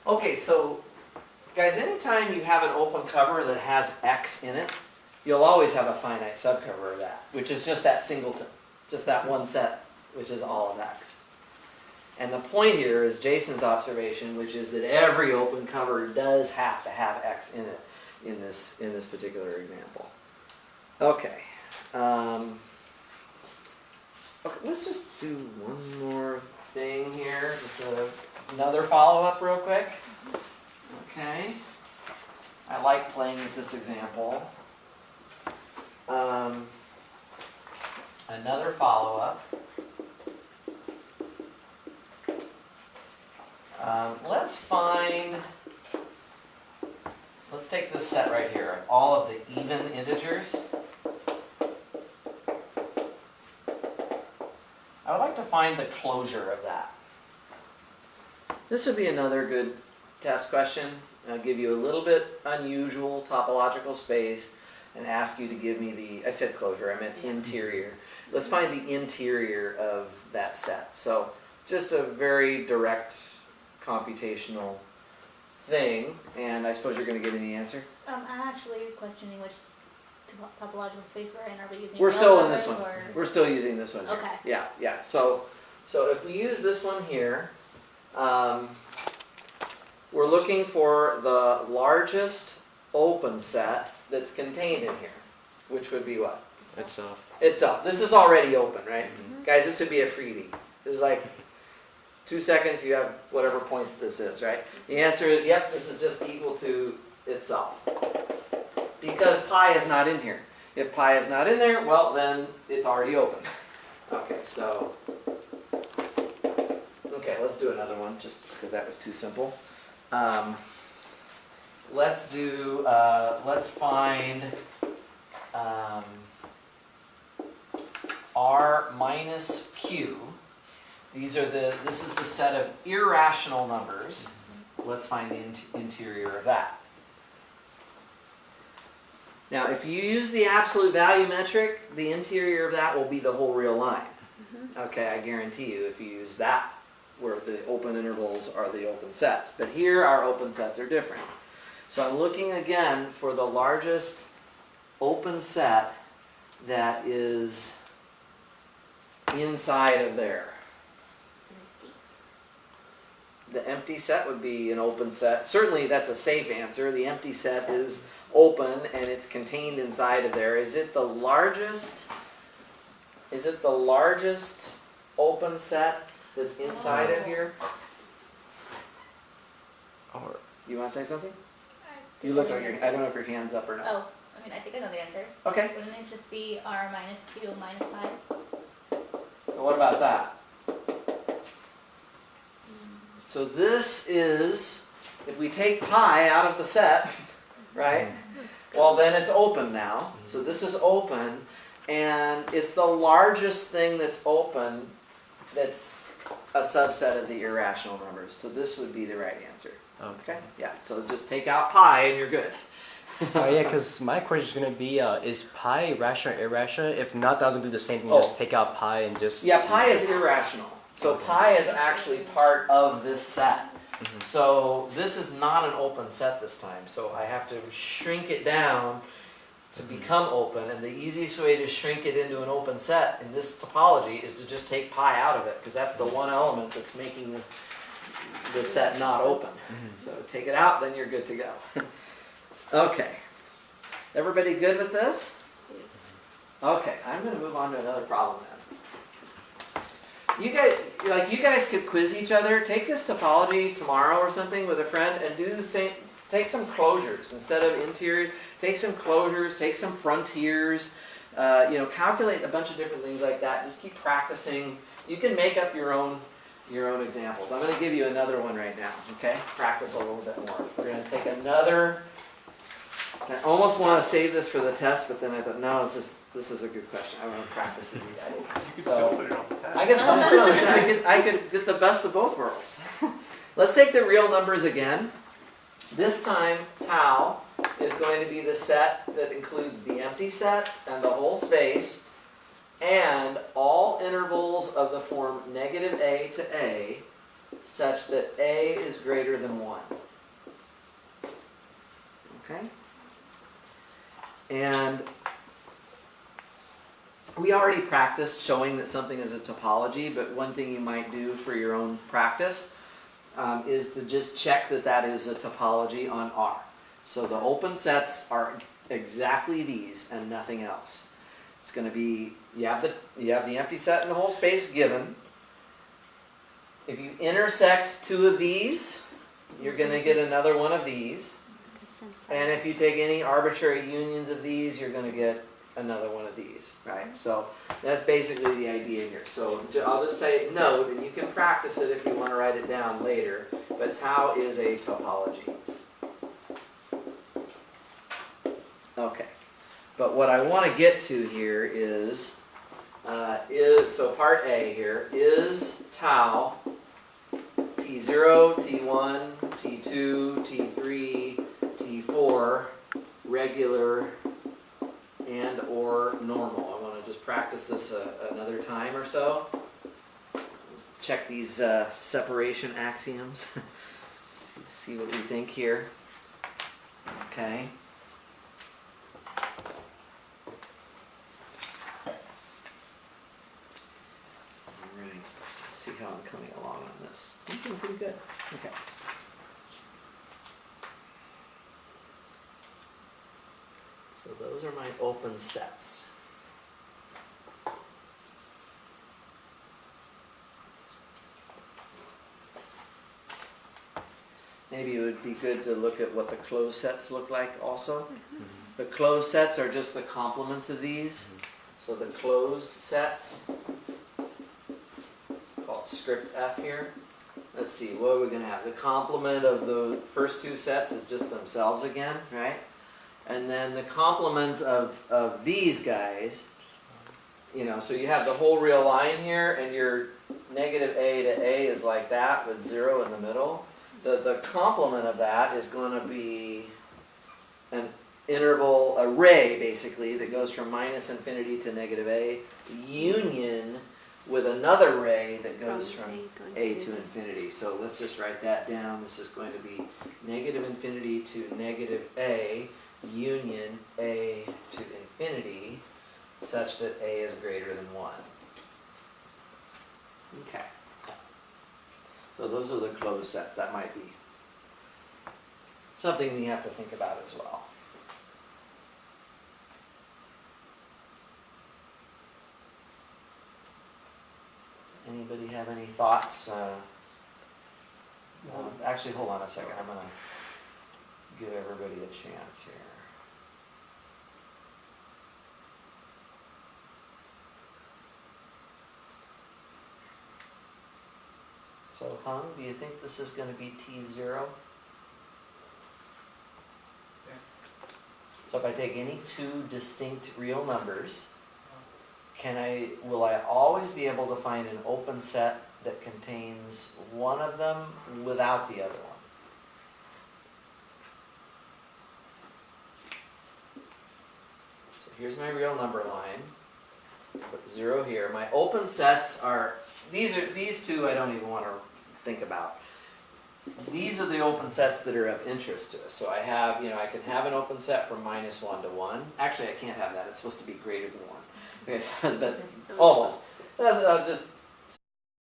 Okay, so guys, anytime you have an open cover that has X in it, you'll always have a finite subcover of that, which is just that singleton, just that one set, which is all of X. And the point here is Jason's observation, which is that every open cover does have to have X in it in this particular example. Okay. Okay, let's just do one more thing here, just another follow-up real quick. Okay. I like playing with this example. Another follow-up. Let's take this set right here, all of the even integers. I would like to find the closure of that. This would be another good test question. I'll give you a little bit unusual topological space and ask you to give me the, I said closure, I meant interior. Let's find the interior of that set. So just a very direct computational thing, and I suppose you're going to give me the answer? I'm actually questioning which topological space we're in. Are we using We're still in this one. Or? We're still using this one here. Okay. Yeah, yeah. So if we use this one here, we're looking for the largest open set that's contained in here, which would be what? Itself. Itself. This is already open, right? Mm-hmm. Guys, this would be a freebie. This is like 2 seconds, you have whatever points this is, right? The answer is, yep, this is just equal to itself. Because pi is not in here. If pi is not in there, well, then it's already open. Okay, so, okay, let's do another one, just because that was too simple. Let's find R minus Q. This is the set of irrational numbers. Let's find the interior of that. Now, if you use the absolute value metric, the interior of that will be the whole real line. Okay, I guarantee you, if you use that, where the open intervals are the open sets. But here, our open sets are different. So I'm looking again for the largest open set that is inside of there. The empty set would be an open set. Certainly that's a safe answer. The empty set is open and it's contained inside of there. Is it the largest open set that's inside of here? Or You want to say something? You look like I don't know if your hand's up or not. Oh, I mean, I think I know the answer. Okay. Wouldn't it just be R minus Q minus pi? So what about that? So this is, if we take pi out of the set, right? Well, then it's open now. So this is open, and it's the largest thing that's open that's a subset of the irrational numbers. So this would be the right answer. Okay? Yeah, so just take out pi and you're good. Oh yeah, because my question is going to be, is pi rational or irrational? If not, that doesn't do the same thing. Just take out pi and just... Yeah, pi is irrational. So pi is actually part of this set. So this is not an open set this time. So I have to shrink it down to become open. And the easiest way to shrink it into an open set in this topology is to just take pi out of it, because that's the one element that's making the set not open. So take it out, then you're good to go. Okay. Everybody good with this? Okay, I'm going to move on to another problem then. You guys could quiz each other. Take this topology tomorrow or something with a friend and do the same. Take some closures instead of interiors. Take some closures. Take some frontiers. Calculate a bunch of different things like that. Just keep practicing. You can make up your own examples. I'm going to give you another one right now. Okay, practice a little bit more. We're going to take another. I almost want to save this for the test, but then I thought, no, this is a good question. I want to practice to do that. You can still put it on the test. I guess I could get the best of both worlds. Let's take the real numbers again. This time, tau is going to be the set that includes the empty set and the whole space, and all intervals of the form -a to a, such that a is greater than 1. Okay? And we already practiced showing that something is a topology, but one thing you might do for your own practice is to just check that that is a topology on R. So the open sets are exactly these and nothing else. It's going to be, you have the empty set and the whole space given. If you intersect two of these, you're going to get another one of these. And if you take any arbitrary unions of these, you're going to get another one of these, right? So that's basically the idea here. So I'll just say note, and you can practice it if you want to write it down later, but tau is a topology. Okay, but what I want to get to here is so part A here, is tau T0, T1, T2, T3, T4 regular and or normal. I want to just practice this another time or so. Check these separation axioms. See what we think here. Okay. Alright, let's see how I'm coming along on this. I'm doing pretty good. Okay. So those are my open sets. Maybe it would be good to look at what the closed sets look like also. Mm-hmm. The closed sets are just the complements of these. Mm-hmm. So the closed sets, called script F here. Let's see, what are we going to have? The complement of the first two sets is just themselves again, right? And then the complement of these guys, you know, so you have the whole real line here, and your negative A to A is like that with 0 in the middle. The complement of that is going to be an interval array, basically, that goes from minus infinity to negative A, union with another ray that goes from A to infinity. So let's just write that down. This is going to be negative infinity to negative A, union A to infinity, such that A is greater than 1. Okay. So those are the closed sets. That might be something we have to think about as well. Anybody have any thoughts? Actually, hold on a second. I'm going to give everybody a chance here. So, Hung, do you think this is going to be T0? So if I take any two distinct real numbers, will I always be able to find an open set that contains one of them without the other one? So here's my real number line. Put 0 here. My open sets are these two I don't even want to think about. These are the open sets that are of interest to us. So I have, I can have an open set from -1 to 1. Actually, I can't have that. It's supposed to be greater than 1. Okay, so, but almost. I'll just